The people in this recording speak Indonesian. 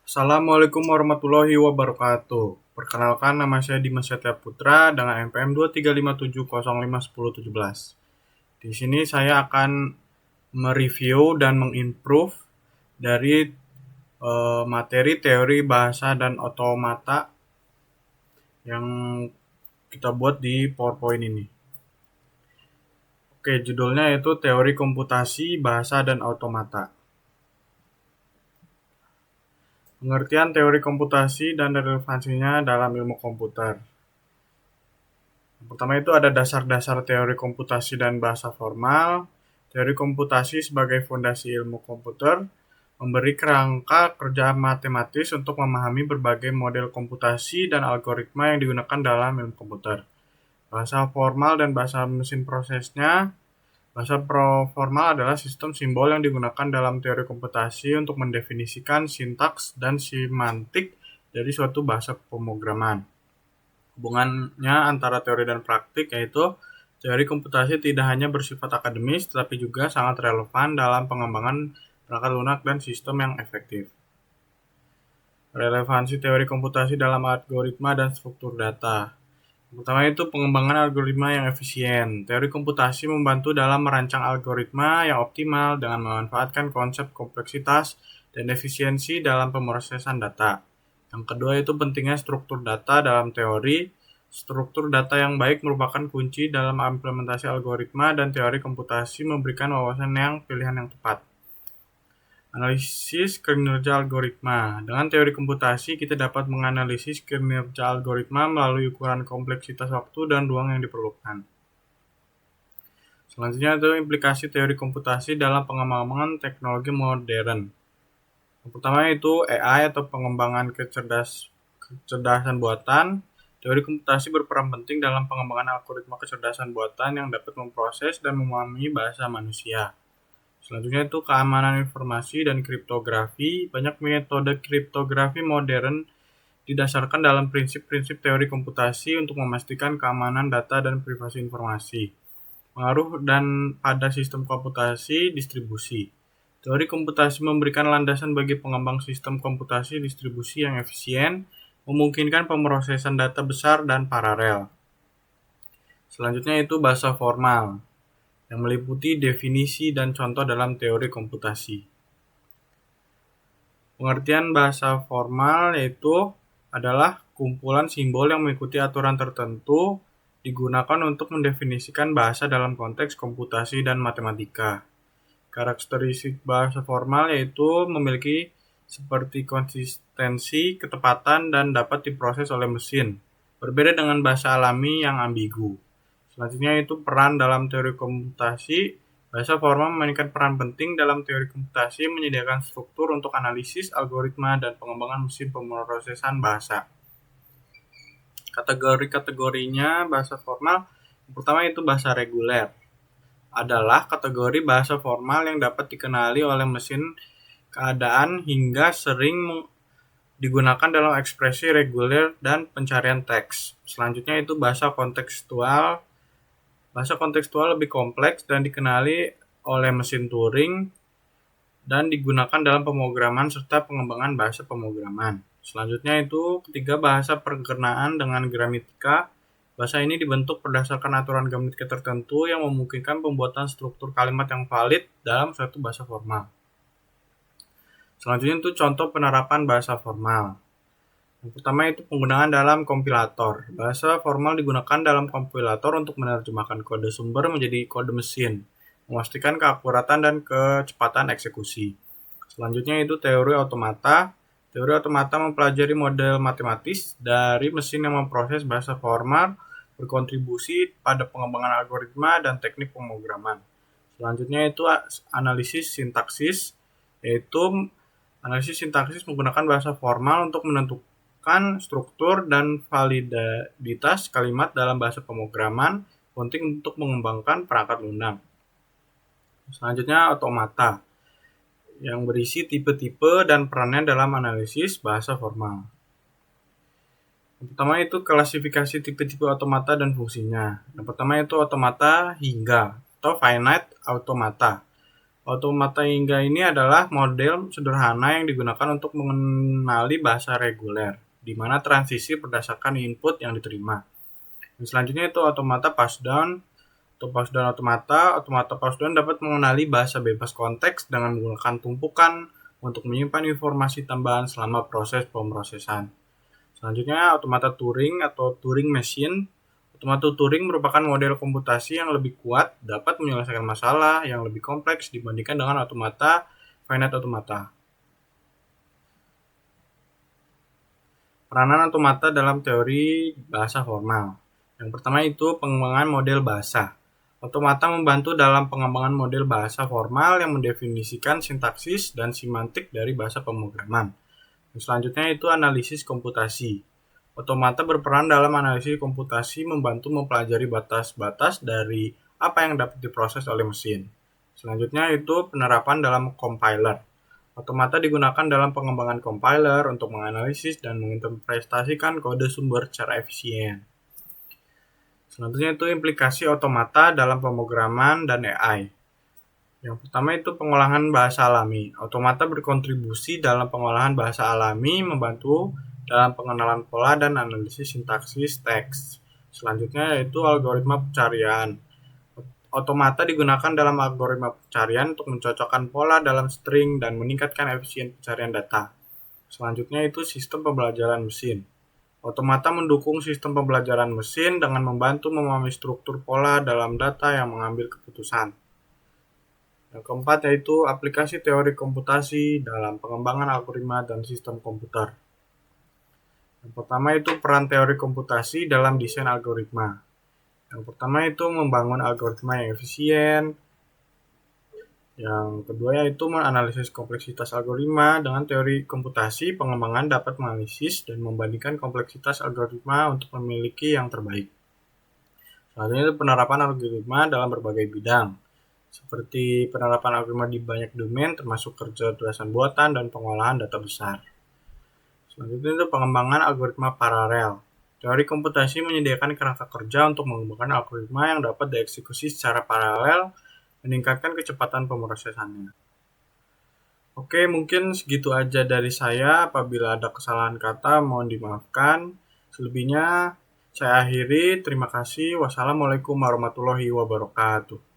Assalamualaikum warahmatullahi wabarakatuh. Perkenalkan, nama saya Dimas Setia Putra dengan NPM 23570510117. Di sini saya akan mereview dan mengimprove dari materi teori bahasa dan otomata yang kita buat di PowerPoint ini. Oke, judulnya itu teori komputasi, bahasa dan otomata. Pengertian teori komputasi dan relevansinya dalam ilmu komputer. Yang pertama itu ada dasar-dasar teori komputasi dan bahasa formal. Teori komputasi sebagai fondasi ilmu komputer memberi kerangka kerja matematis untuk memahami berbagai model komputasi dan algoritma yang digunakan dalam ilmu komputer. Bahasa formal dan bahasa mesin prosesnya. Bahasa formal adalah sistem simbol yang digunakan dalam teori komputasi untuk mendefinisikan sintaks dan semantik dari suatu bahasa pemrograman. Hubungannya antara teori dan praktik yaitu teori komputasi tidak hanya bersifat akademis tetapi juga sangat relevan dalam pengembangan perangkat lunak dan sistem yang efektif. Relevansi teori komputasi dalam algoritma dan struktur data. Pertama itu pengembangan algoritma yang efisien. Teori komputasi membantu dalam merancang algoritma yang optimal dengan memanfaatkan konsep kompleksitas dan efisiensi dalam pemrosesan data. Yang kedua itu pentingnya struktur data dalam teori. Struktur data yang baik merupakan kunci dalam implementasi algoritma dan teori komputasi memberikan wawasan yang pilihan yang tepat. Analisis kinerja algoritma. Dengan teori komputasi, kita dapat menganalisis kinerja algoritma melalui ukuran kompleksitas waktu dan ruang yang diperlukan. Selanjutnya itu implikasi teori komputasi dalam pengembangan teknologi modern. Yang pertama itu AI atau pengembangan kecerdasan buatan. Teori komputasi berperan penting dalam pengembangan algoritma kecerdasan buatan yang dapat memproses dan memahami bahasa manusia. Selanjutnya itu keamanan informasi dan kriptografi. Banyak metode kriptografi modern didasarkan dalam prinsip-prinsip teori komputasi untuk memastikan keamanan data dan privasi informasi. Pengaruh dan pada sistem komputasi distribusi. Teori komputasi memberikan landasan bagi pengembang sistem komputasi distribusi yang efisien, memungkinkan pemrosesan data besar dan paralel. Selanjutnya itu bahasa formal, yang meliputi definisi dan contoh dalam teori komputasi. Pengertian bahasa formal yaitu adalah kumpulan simbol yang mengikuti aturan tertentu digunakan untuk mendefinisikan bahasa dalam konteks komputasi dan matematika. Karakteristik bahasa formal yaitu memiliki seperti konsistensi, ketepatan, dan dapat diproses oleh mesin. Berbeda dengan bahasa alami yang ambigu. Selanjutnya itu peran dalam teori komputasi. Bahasa formal memainkan peran penting dalam teori komputasi, menyediakan struktur untuk analisis, algoritma, dan pengembangan mesin pemrosesan bahasa. Kategori-kategorinya bahasa formal, yang pertama itu bahasa reguler. Adalah kategori bahasa formal yang dapat dikenali oleh mesin keadaan hingga sering digunakan dalam ekspresi reguler dan pencarian teks. Selanjutnya itu bahasa kontekstual. Bahasa kontekstual lebih kompleks dan dikenali oleh mesin Turing dan digunakan dalam pemrograman serta pengembangan bahasa pemrograman. Selanjutnya itu ketiga bahasa perkenaan dengan gramatika. Bahasa ini dibentuk berdasarkan aturan gramatika tertentu yang memungkinkan pembuatan struktur kalimat yang valid dalam suatu bahasa formal. Selanjutnya itu contoh penerapan bahasa formal. Yang pertama itu penggunaan dalam kompilator. Bahasa formal digunakan dalam kompilator untuk menerjemahkan kode sumber menjadi kode mesin, memastikan keakuratan dan kecepatan eksekusi. Selanjutnya itu teori otomata. Teori otomata mempelajari model matematis dari mesin yang memproses bahasa formal, berkontribusi pada pengembangan algoritma dan teknik pemrograman. Selanjutnya itu analisis sintaksis, yaitu analisis sintaksis menggunakan bahasa formal untuk menentukan struktur dan validitas kalimat dalam bahasa pemrograman, penting untuk mengembangkan perangkat lunak. Selanjutnya otomata, yang berisi tipe-tipe dan perannya dalam analisis bahasa formal. Yang pertama itu klasifikasi tipe-tipe otomata dan fungsinya. Yang pertama itu otomata hingga atau finite automata. Automata hingga ini adalah model sederhana yang digunakan untuk mengenali bahasa reguler, di mana transisi berdasarkan input yang diterima. Dan selanjutnya itu automata passdown. Untuk passdown automata passdown dapat mengenali bahasa bebas konteks dengan menggunakan tumpukan untuk menyimpan informasi tambahan selama proses pemrosesan. Selanjutnya automata Turing atau Turing Machine. Automata Turing merupakan model komputasi yang lebih kuat, dapat menyelesaikan masalah yang lebih kompleks dibandingkan dengan automata finite automata. Peranan automata dalam teori bahasa formal. Yang pertama itu pengembangan model bahasa. Automata membantu dalam pengembangan model bahasa formal yang mendefinisikan sintaksis dan semantik dari bahasa pemrograman. Selanjutnya itu analisis komputasi. Automata berperan dalam analisis komputasi membantu mempelajari batas-batas dari apa yang dapat diproses oleh mesin. Selanjutnya itu penerapan dalam compiler. Automata digunakan dalam pengembangan compiler untuk menganalisis dan menginterpretasikan kode sumber secara efisien. Selanjutnya itu implikasi automata dalam pemrograman dan AI. Yang pertama itu pengolahan bahasa alami. Automata berkontribusi dalam pengolahan bahasa alami, membantu dalam pengenalan pola dan analisis sintaksis teks. Selanjutnya yaitu algoritma pencarian. Automata digunakan dalam algoritma pencarian untuk mencocokkan pola dalam string dan meningkatkan efisien pencarian data. Selanjutnya itu sistem pembelajaran mesin. Automata mendukung sistem pembelajaran mesin dengan membantu memahami struktur pola dalam data yang mengambil keputusan. Yang keempat yaitu aplikasi teori komputasi dalam pengembangan algoritma dan sistem komputer. Yang pertama itu peran teori komputasi dalam desain algoritma. Yang pertama itu membangun algoritma yang efisien. Yang kedua yaitu menganalisis kompleksitas algoritma. Dengan teori komputasi, pengembangan dapat menganalisis dan membandingkan kompleksitas algoritma untuk memiliki yang terbaik. Selanjutnya itu penerapan algoritma dalam berbagai bidang, seperti penerapan algoritma di banyak domain termasuk kecerdasan buatan dan pengolahan data besar. Selanjutnya itu pengembangan algoritma paralel. Teori komputasi menyediakan kerangka kerja untuk mengembangkan algoritma yang dapat dieksekusi secara paralel, meningkatkan kecepatan pemrosesannya. Oke, mungkin segitu aja dari saya. Apabila ada kesalahan kata, mohon dimaafkan. Selebihnya saya akhiri. Terima kasih. Wassalamualaikum warahmatullahi wabarakatuh.